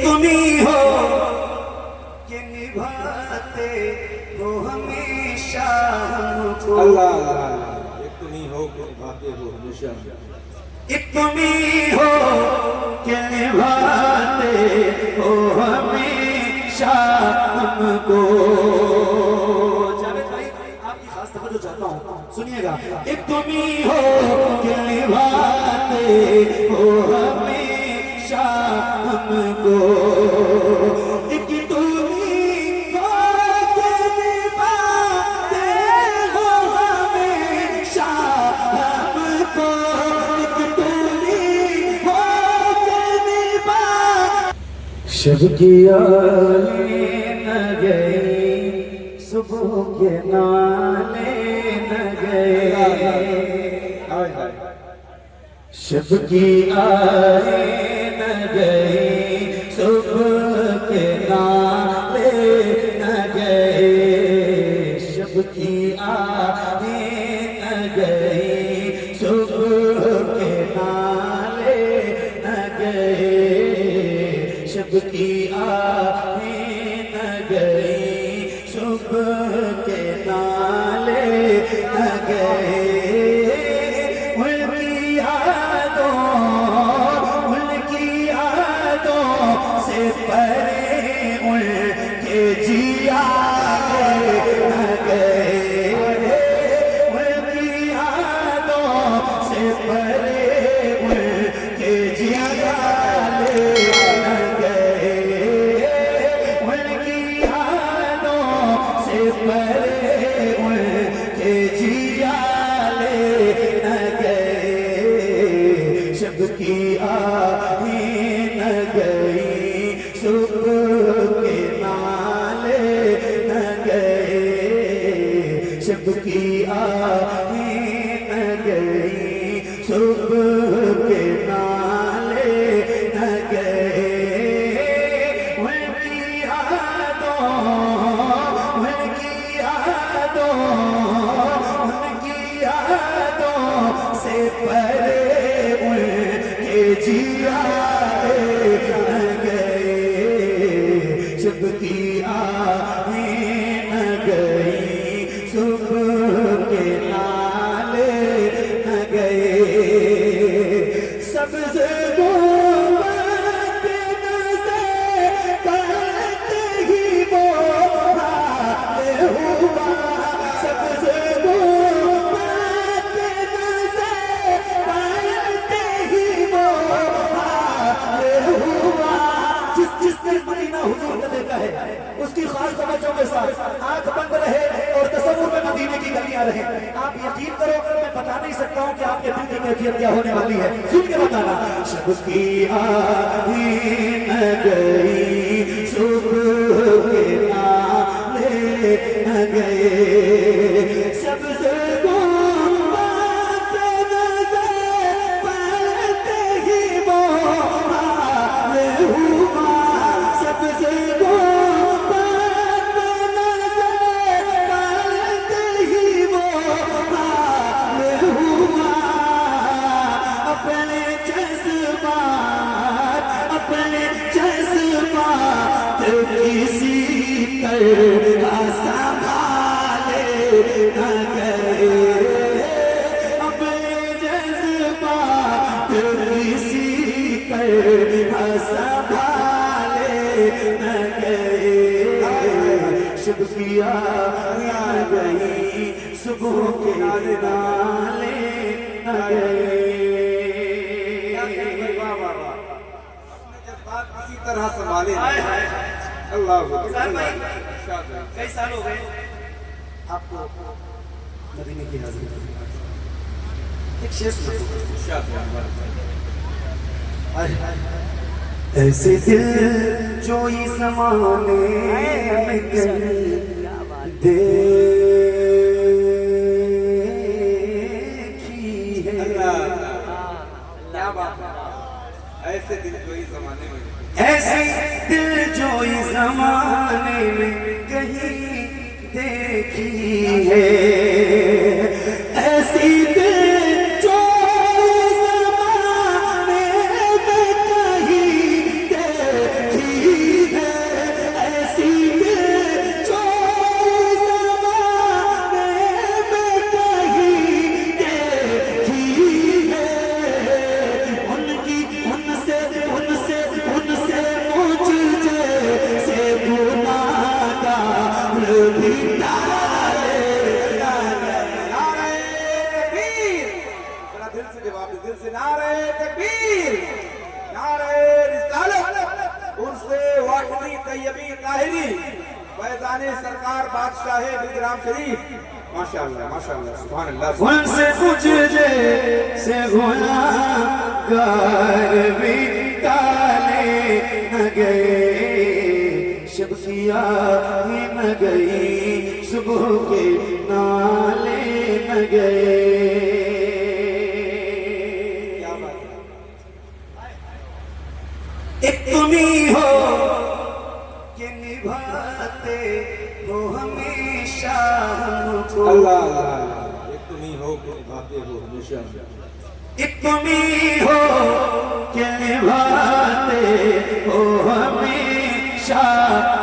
तुम ही हो कि निभाते हो हमेशा हमको। अल्लाह अल्लाह, एक तुम ही हो कि निभाते हो हमेशा। एक तुम ही हो कि निभाते हो हमेशा हमको। जावेद भाई आपकी खास तवज्जो चाहता हूँ, सुनिएगा। एक तुम ही हो कि निभाते हो हमेशा हमको। एक तुम ही हो कि निभाते हो हमेशा हमको। शब की आए न गई, सुबह के नाले न गए। शब की आए न गई, सुबह के नाले न गए। शब की आए न गई, सुबह के नाले न गए। शब की आहें न गई, सुबह के नाले न गए। उनकी यादों से परे उनके जिया न गए। उनकी यादों से परे उनके जिया परे उनके जियाले न गए। शब की आहें न गई, सुबह के नाले न गए। शब की आहें न गई, सुबह के नाले न गए। उनकी यादों से परे उनके जियाले न गए। शब की आहें न गई, सुबह के नाले न गए। सबसे उसकी खास तवज्जो के साथ आंख बंद रहे और तसव्वुर में मदीने की गलियां रहे। आप यकीन करो, मैं बता नहीं सकता हूँ कि आपके दिल की कैफियत क्या होने वाली है। सुन के बताना। शब की आहें न गई, सुबह के नाले न गए। सबसे किसी तरह संभाले न गए। अपने जज्बात किसी तरह संभाले न गए। शब की आए गई, सुबह के नाले न गए। किसी तरह संभाले। अल्लाह कई साल हो गए आपको मदीने की हाजिरी। एक शेर ऐसे दिल जो इस ज़माने में देखी है। क्या बात है। ऐसे दिल जो इस ज़माने में, ऐसे दिल जो इस ज़माने में कहीं देखी है। ऐसी दिल जो इस ज़माने में कहीं देखी तैयबी ताहिरी फैजाने सरकार बादशाह बिलग्राम शरीफ। माशाअल्लाह माशाअल्लाह सुभान अल्लाह। उनसे मुझे से गुनाहगार भी टाले न गए, शब किया ही न गई, सुबह के नाले न गए। क्या बात है। एक तुम्ही हो कि निभाते हो हमेशा हमको, अल्लाह अल्लाह अल्लाह। एक तुम ही हो कि निभाते हो हमेशा। एक तुम्ही हो कि निभाते हो हमेशा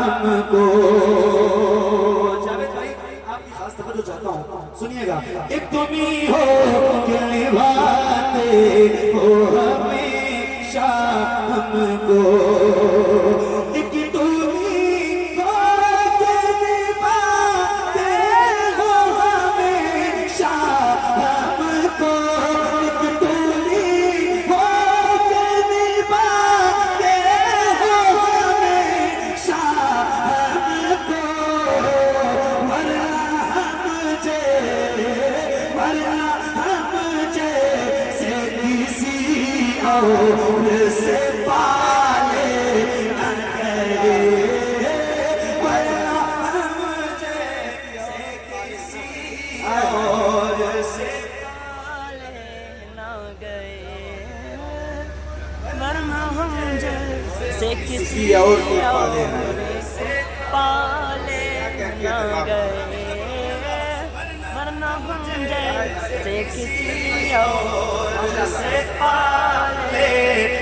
हमको। जावेद भाई आपकी खास तवज्जो चाहता हूँ, सुनिएगा। एक तुम्ही हो कि निभाते हो हमेशा हमको, एक तुम्ही हो कि निभाते हो हमेशा हमको, एक तुम्ही हो कि निभाते हो हमेशा हमको। वरना हम जैसे किसी और से पाले न गए, वरना हम जैसे किसी और से पाले न गए, वरना हम जैसे किसी और से पाले न से पाले न गए, वरना हम जैसे किसी और से पाले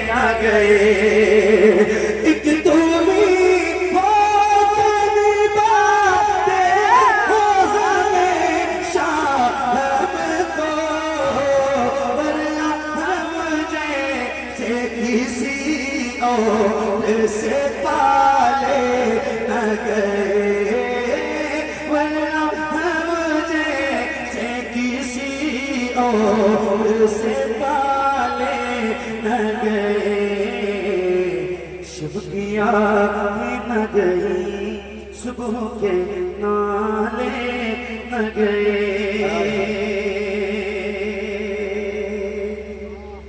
न गए। एक तुम्ही हो कि निभाते हो हमेशा हमको, वरना हम जैसे किसी और से पाले न गए, वरना हम जैसे किसी और से पाले न गए। शुभ किया ही न गई, सुबह के नाले न गए।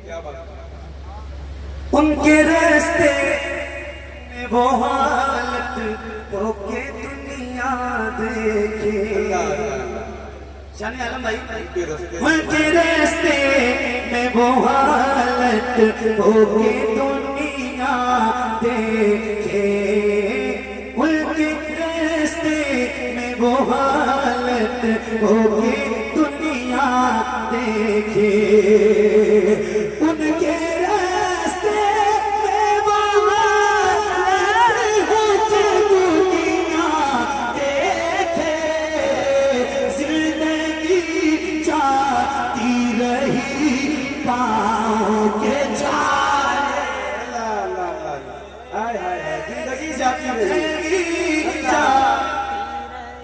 क्या बात है। उनके रास्ते में वो हालत होके दुनिया देखे। जाने आलम भाई, उनके रास्ते उनके रास्ते में वो हालत होके दुनिया देखे, उनके रास्ते में वो हालत होके दुनिया देखे, उनके रास्ते में वो हालत होके दुनिया देखे। जिंदगी जाती रही पाँव के छाले, अल्लाह अल्लाह अल्लाह। हाय हाय हाय। जिंदगी जाती रही, जिंदगी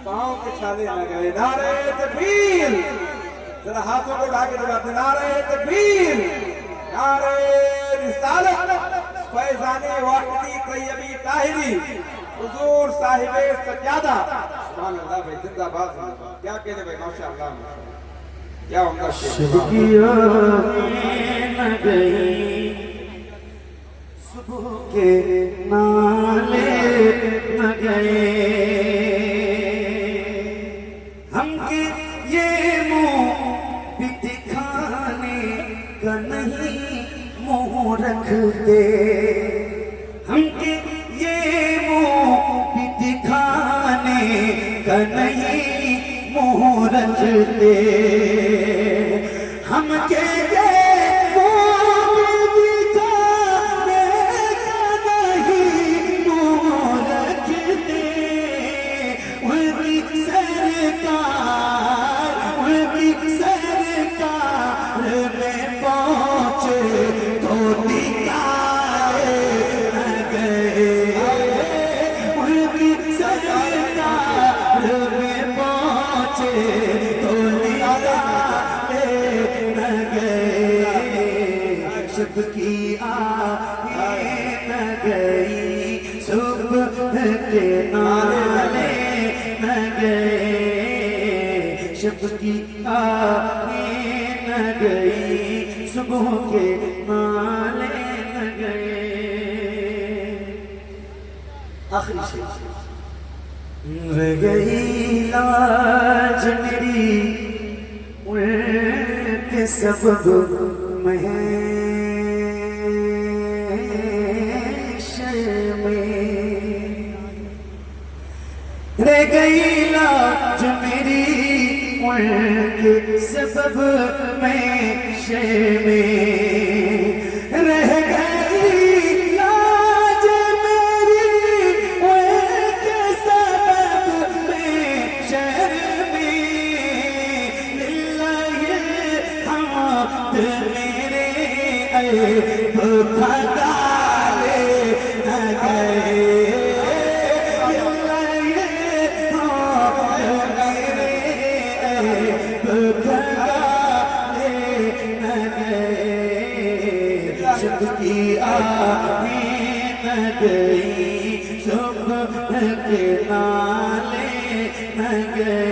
पाँव के छाले न गए। नारे तकबीर। जरा हाथों को उठा के जवाब दे। नारे तकबीर, नारे रिसालत, फैजाने वाकदी तैयबी ताहिरी, हुजूर साहिबे सज्जादा। सुभान अल्लाह भाई, जिंदाबाद जिंदाबाद। क्या कहने भाई, माशाअल्लाह माशाअल्लाह। क्या उनका शेर। किया न गई, सुबह के नाले न गए। हमके ये मुंह भी दिखाने का नहीं मुंह रखते, हमके ये मुंह भी दिखाने का नहीं मुंह रखते। हमके ये मुंह भी दिखाने का नहीं मुंह रखते। उनकी सरकार में पहुंचे तो दिखाए न गए, उनकी सरकार में पहुंचे तो दिखाए न गए। सुबह के नाले न गए, शब की आँखें न गई, सुबह के नाले न गए। आखिरी शेर। रह गई लाज मेरी उनके सबब महशर में, रह गई लाज मेरी उनके सबब महशर में, रह गई लाज मेरी उनके सबब महशर में, लिल्लाहि हमद मेरे ऐब खंगाले न गए, लिल्लाहि हमद मेरे ऐब खंगाले न गए, शब की आँखें न गई, सुबह के नाले न गए,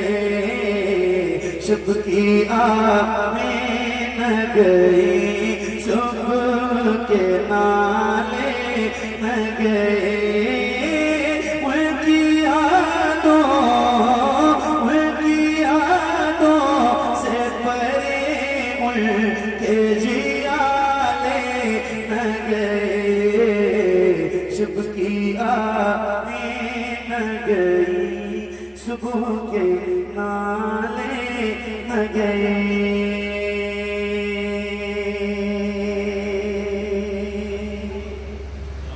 शब की आँखें न गई, सुबह के नाले न गए। उनकी यादों से परे उनके जियाले न गए, शब की आँखें न गई, सुबह के नाले न गए।